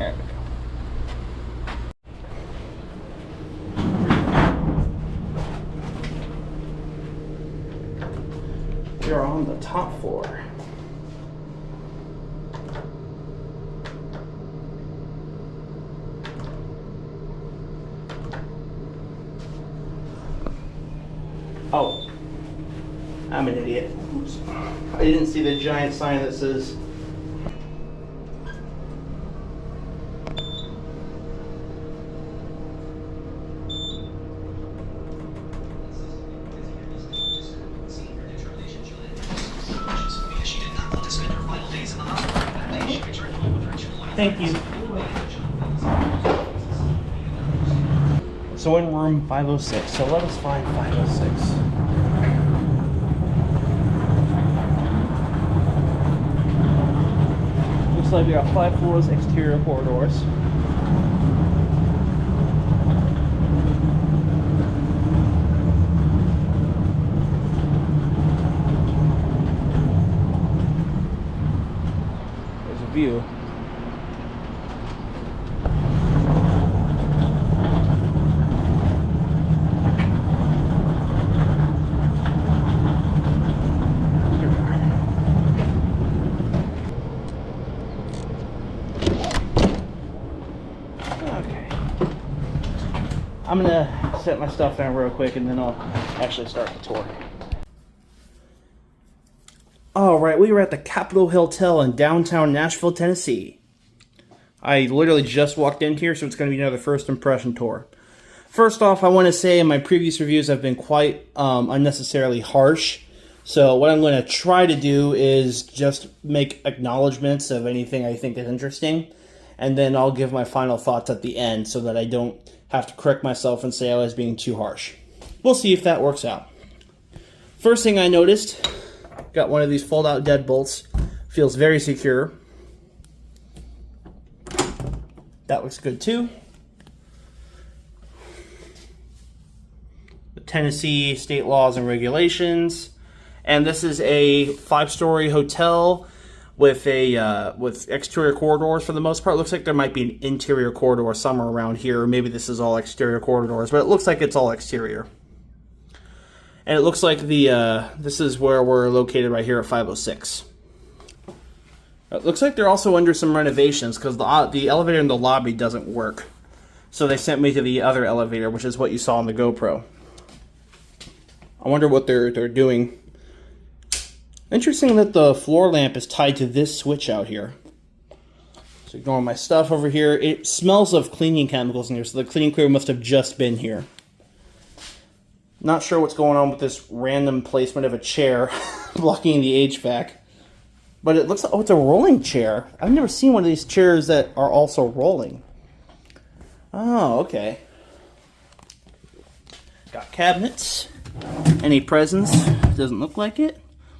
There we go. We're on the top floor. Oh, I'm an idiot. Oops. I didn't see the giant sign that says thank you. So in room 506. So let us find 506. Looks like we got 5 floors, exterior corridors. There's a view. I'm gonna set my stuff down real quick and then I'll actually start the tour. Alright, we were at the Capitol Hotel in downtown Nashville, Tennessee. I literally just walked in here, so it's going to be another first impression tour. First off, I want to say in my previous reviews I've been quite unnecessarily harsh. So what I'm going to try to do is just make acknowledgments of anything I think is interesting. And then I'll give my final thoughts at the end so that I don't have to correct myself and say I was being too harsh. We'll see if that works out. First thing I noticed, got one of these fold-out deadbolts. Feels very secure. That looks good too. The Tennessee state laws and regulations. And this is a 5-story hotel with exterior corridors for the most part. It looks like there might be an interior corridor somewhere around here. Or maybe this is all exterior corridors, but it looks like it's all exterior. And it looks like this is where we're located right here at 506. It looks like they're also under some renovations because the elevator in the lobby doesn't work. So they sent me to the other elevator, which is what you saw on the GoPro. I wonder what they're doing. Interesting that the floor lamp is tied to this switch out here. So ignoring my stuff over here. It smells of cleaning chemicals in here, so the cleaning crew must have just been here. Not sure what's going on with this random placement of a chair blocking the HVAC. But it looks like, oh, it's a rolling chair. I've never seen one of these chairs that are also rolling. Oh, okay. Got cabinets. Any presents? Doesn't look like it.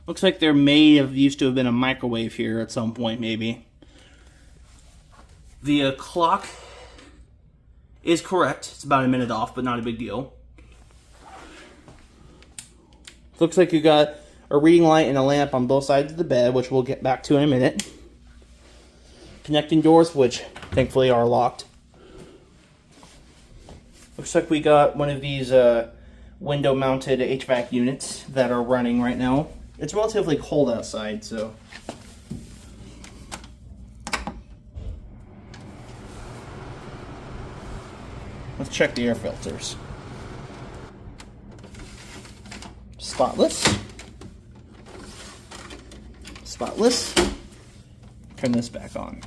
Looks like there may have used to have been a microwave here at some point, maybe. The clock is correct. It's about a minute off, but not a big deal. Looks like you got a reading light and a lamp on both sides of the bed, which we'll get back to in a minute. Connecting doors, which thankfully are locked. Looks like we got one of these window-mounted HVAC units that are running right now. It's relatively cold outside, so... Let's check the air filters. Spotless. Spotless. Turn this back on.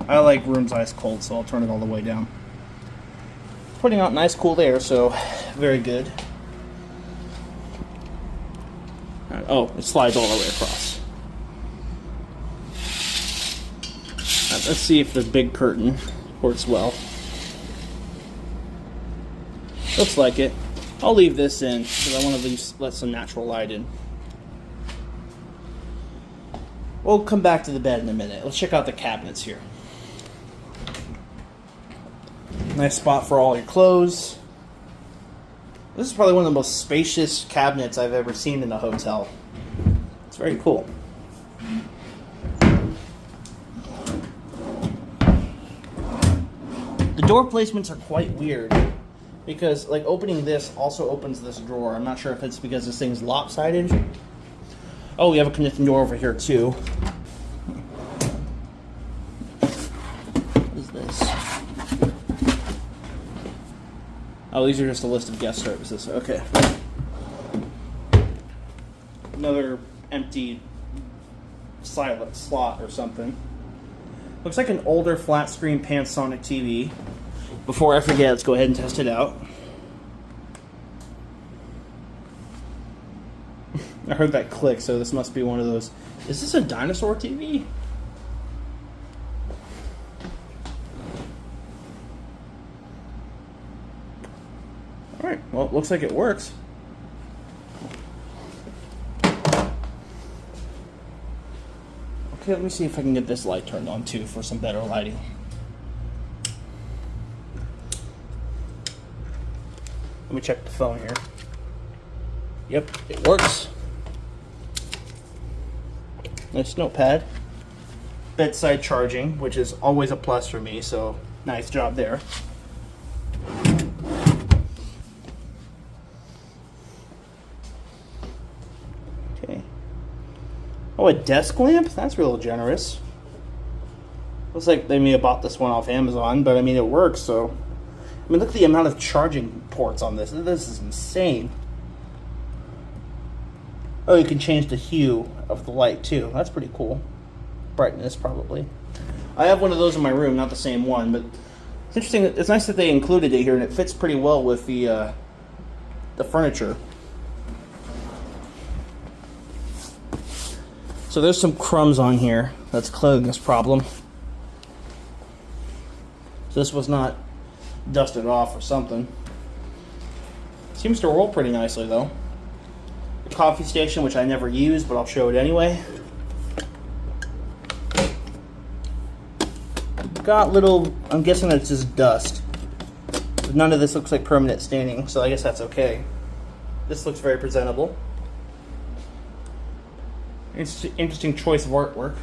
I like rooms ice cold, so I'll turn it all the way down. Putting out nice cool air, so very good. Oh, it slides all the way across. Let's see if the big curtain works well. Looks like it. I'll leave this in because I want to let some natural light in. We'll come back to the bed in a minute. Let's check out the cabinets here. Nice spot for all your clothes. This is probably one of the most spacious cabinets I've ever seen in a hotel. It's very cool. door placements are quite weird because like opening this also opens this drawer. I'm not sure if it's because this thing's lopsided. Oh, we have a connecting door over here too. What is this? Oh, these are just a list of guest services. Okay. Another empty silent slot or something. Looks like an older flat screen Panasonic TV. Before I forget, let's go ahead and test it out. I heard that click, so this must be one of those. Is this a dinosaur TV? Alright, well, it looks like it works. Okay, let me see if I can get this light turned on too for some better lighting. Let me check the phone here. Yep, it works. Nice notepad. Bedside charging, which is always a plus for me, so nice job there. Okay. Oh, a desk lamp? That's real generous. Looks like they may have bought this one off Amazon, but I mean, it works, so. I mean, look at the amount of charging ports on this. This is insane. Oh, you can change the hue of the light too. That's pretty cool. Brightness, probably. I have one of those in my room, not the same one, but it's interesting. It's nice that they included it here, and it fits pretty well with the furniture. So there's some crumbs on here. That's clothing this problem. So this was not dusted off or something. Seems to roll pretty nicely though. The coffee station, which I never use, but I'll show it anyway. Got little, I'm guessing that's just dust. But none of this looks like permanent staining, so I guess that's okay. This looks very presentable. Interesting choice of artwork.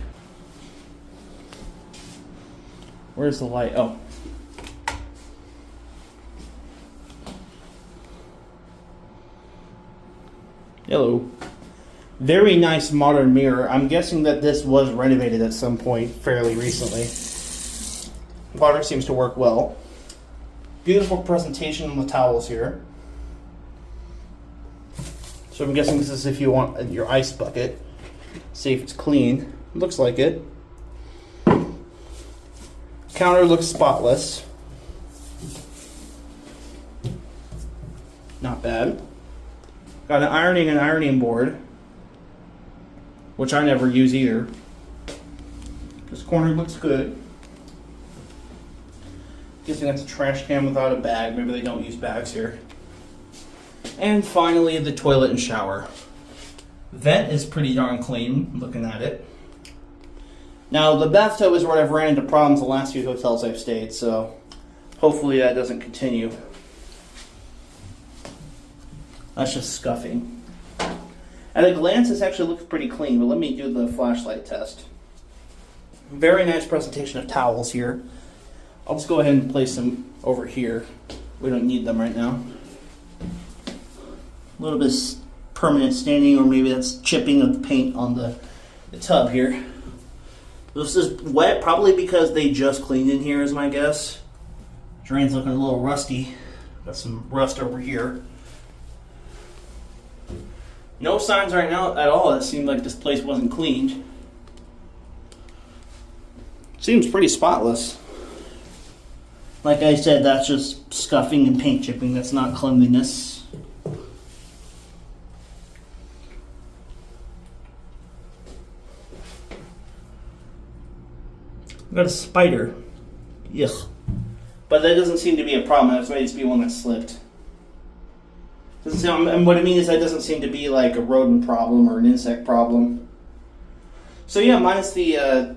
Where's the light? Oh. Hello. Very nice modern mirror. I'm guessing that this was renovated at some point fairly recently. Water seems to work well. Beautiful presentation on the towels here. So I'm guessing this is if you want your ice bucket. See if it's clean. Looks like it. Counter looks spotless. Not bad. Got an ironing board, which I never use either. This corner looks good. Guessing that's a trash can without a bag. Maybe they don't use bags here. And finally, the toilet and shower. Vent is pretty darn clean, looking at it. Now, the bathtub is where I've ran into problems the last few hotels I've stayed, so hopefully that doesn't continue. That's just scuffing. At a glance, this actually looks pretty clean, but let me do the flashlight test. Very nice presentation of towels here. I'll just go ahead and place them over here. We don't need them right now. A little bit of permanent staining, or maybe that's chipping of the paint on the tub here. This is wet, probably because they just cleaned in here is my guess. Drain's looking a little rusty. Got some rust over here. No signs right now at all. It seemed like this place wasn't cleaned. Seems pretty spotless. Like I said, that's just scuffing and paint chipping. That's not cleanliness. Got a spider. Yuck. But that doesn't seem to be a problem. That might just be one that slipped. Doesn't seem, and what I mean is that doesn't seem to be like a rodent problem or an insect problem. So yeah, minus the,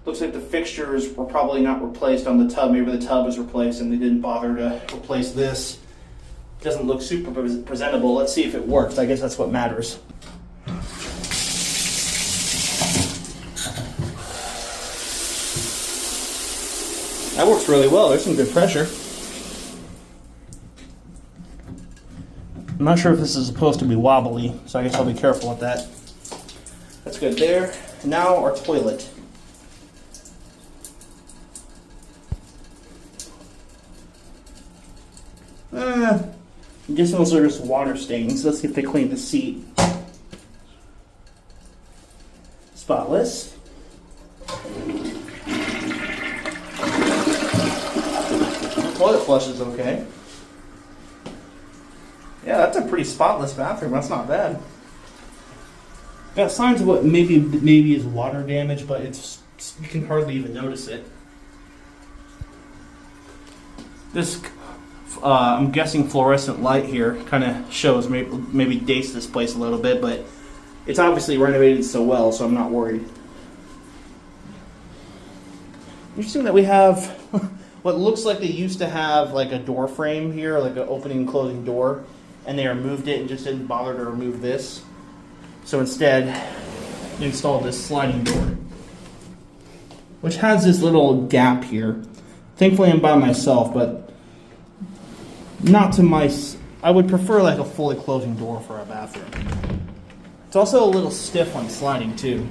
looks like the fixtures were probably not replaced on the tub. Maybe the tub was replaced and they didn't bother to replace this. Doesn't look super presentable. Let's see if it works. I guess that's what matters. That works really well. There's some good pressure. I'm not sure if this is supposed to be wobbly, so I guess I'll be careful with that. That's good there. Now our toilet. I'm guessing those are just water stains. Let's see if they clean the seat. Spotless. The toilet flush is okay. Yeah, that's a pretty spotless bathroom. That's not bad. Got signs of what maybe is water damage, but it's you can hardly even notice it. This, I'm guessing fluorescent light here kind of shows maybe dates this place a little bit, but it's obviously renovated so well, so I'm not worried. Interesting that we have what looks like they used to have like a door frame here, like an opening and closing door, and they removed it and just didn't bother to remove this. So instead, they installed this sliding door, which has this little gap here. Thankfully, I'm by myself, but not to my... I would prefer like a fully closing door for a bathroom. It's also a little stiff on sliding too.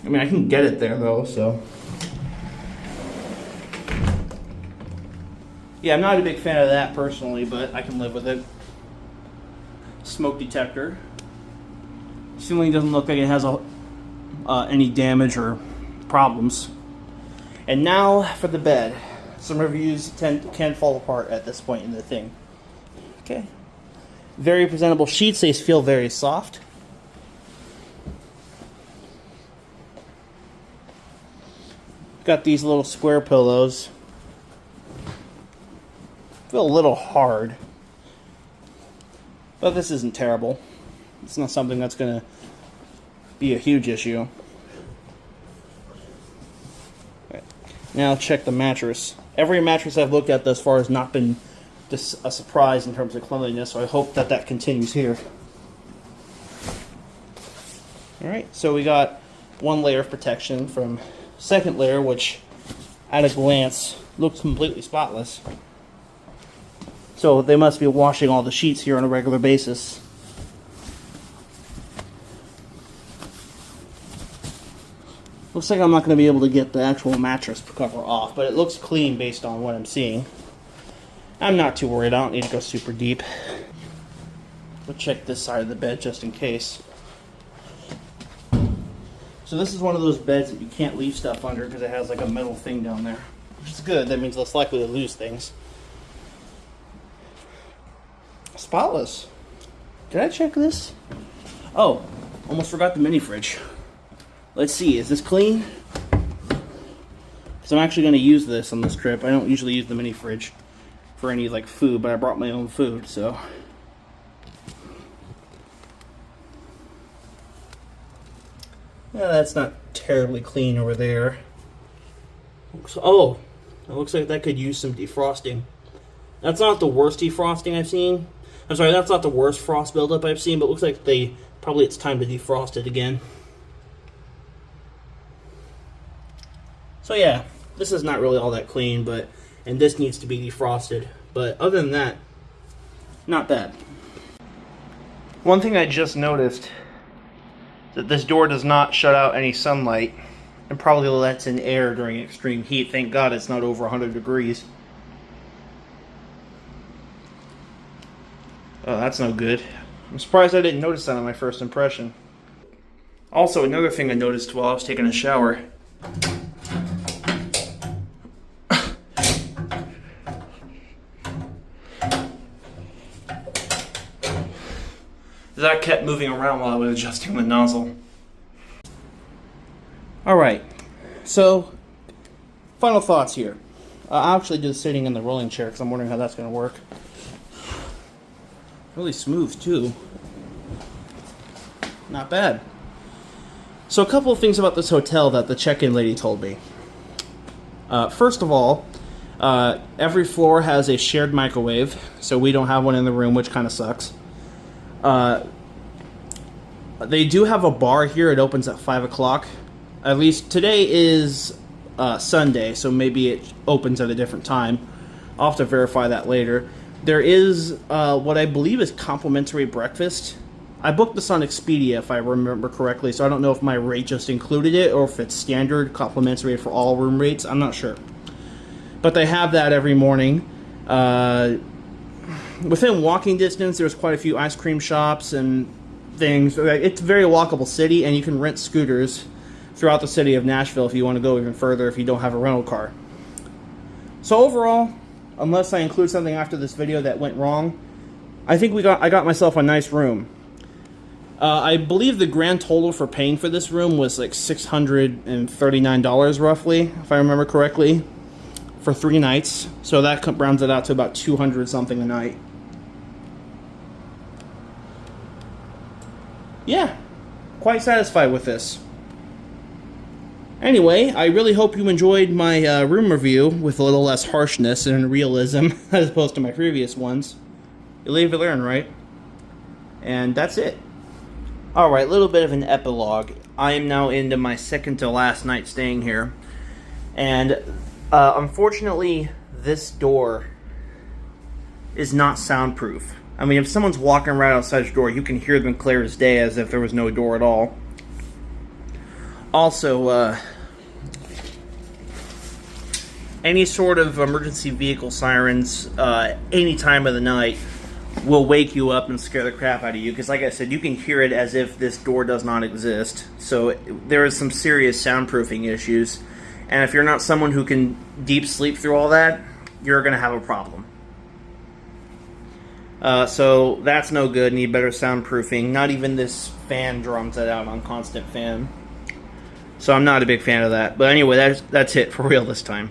I mean, I can get it there though, so... Yeah, I'm not a big fan of that personally, but I can live with it. Smoke detector. Ceiling doesn't look like it has any damage or problems. And now for the bed. Some reviews can fall apart at this point in the thing. Okay. Very presentable sheets. They feel very soft. Got these little square pillows. Feel a little hard. But this isn't terrible. It's not something that's going to be a huge issue. Okay. Now check the mattress. Every mattress I've looked at thus far has not been a surprise in terms of cleanliness, so I hope that that continues here. Alright, so we got one layer of protection from second layer, which at a glance looks completely spotless. So they must be washing all the sheets here on a regular basis. Looks like I'm not going to be able to get the actual mattress cover off, but it looks clean based on what I'm seeing. I'm not too worried. I don't need to go super deep. We'll check this side of the bed just in case. So this is one of those beds that you can't leave stuff under because it has like a metal thing down there, which is good. That means less likely to lose things. Spotless. Did I check this? Oh, almost forgot the mini fridge. Let's see, is this clean? Because I'm actually going to use this on this trip. I don't usually use the mini fridge for any like food, but I brought my own food, so. Yeah, that's not terribly clean over there. Oh, it looks like that could use some defrosting. That's not the worst defrosting I've seen. I'm sorry, that's not the worst frost buildup I've seen, but it looks like probably it's time to defrost it again. So yeah, this is not really all that clean, and this needs to be defrosted. But other than that, not bad. One thing I just noticed is that this door does not shut out any sunlight and probably lets in air during extreme heat. Thank God it's not over 100 degrees. Oh, that's no good. I'm surprised I didn't notice that on my first impression. Also, another thing I noticed while I was taking a shower. That kept moving around while I was adjusting the nozzle. Alright, so final thoughts here. I'll actually do the sitting in the rolling chair because I'm wondering how that's going to work. Really smooth too. Not bad. So a couple of things about this hotel that the check-in lady told me. First of all, every floor has a shared microwave, so we don't have one in the room, which kind of sucks. They do have a bar here. It opens at 5 o'clock. At least today is Sunday, so maybe it opens at a different time. I'll have to verify that later. There is what I believe is complimentary breakfast. I booked this on Expedia, if I remember correctly, so I don't know if my rate just included it or if it's standard complimentary for all room rates. I'm not sure. But they have that every morning. Within walking distance, there's quite a few ice cream shops and things. It's a very walkable city, and you can rent scooters throughout the city of Nashville if you want to go even further if you don't have a rental car. So overall, unless I include something after this video that went wrong, I think I got myself a nice room. I believe the grand total for paying for this room was like $639 roughly, if I remember correctly, for 3 nights. So that rounds it out to about $200 something a night. Yeah, quite satisfied with this. Anyway, I really hope you enjoyed my room review with a little less harshness and realism as opposed to my previous ones. You live, you learn, right? And that's it. Alright, a little bit of an epilogue. I am now into my second to last night staying here. And unfortunately, this door is not soundproof. I mean, if someone's walking right outside the door, you can hear them clear as day as if there was no door at all. Also, any sort of emergency vehicle sirens any time of the night will wake you up and scare the crap out of you, because like I said, you can hear it as if this door does not exist. So there is some serious soundproofing issues, and if you're not someone who can deep sleep through all that, you're going to have a problem. So that's no good. Need better soundproofing. Not even this fan drums it out on constant fan. So I'm not a big fan of that. But anyway, that's it for real this time.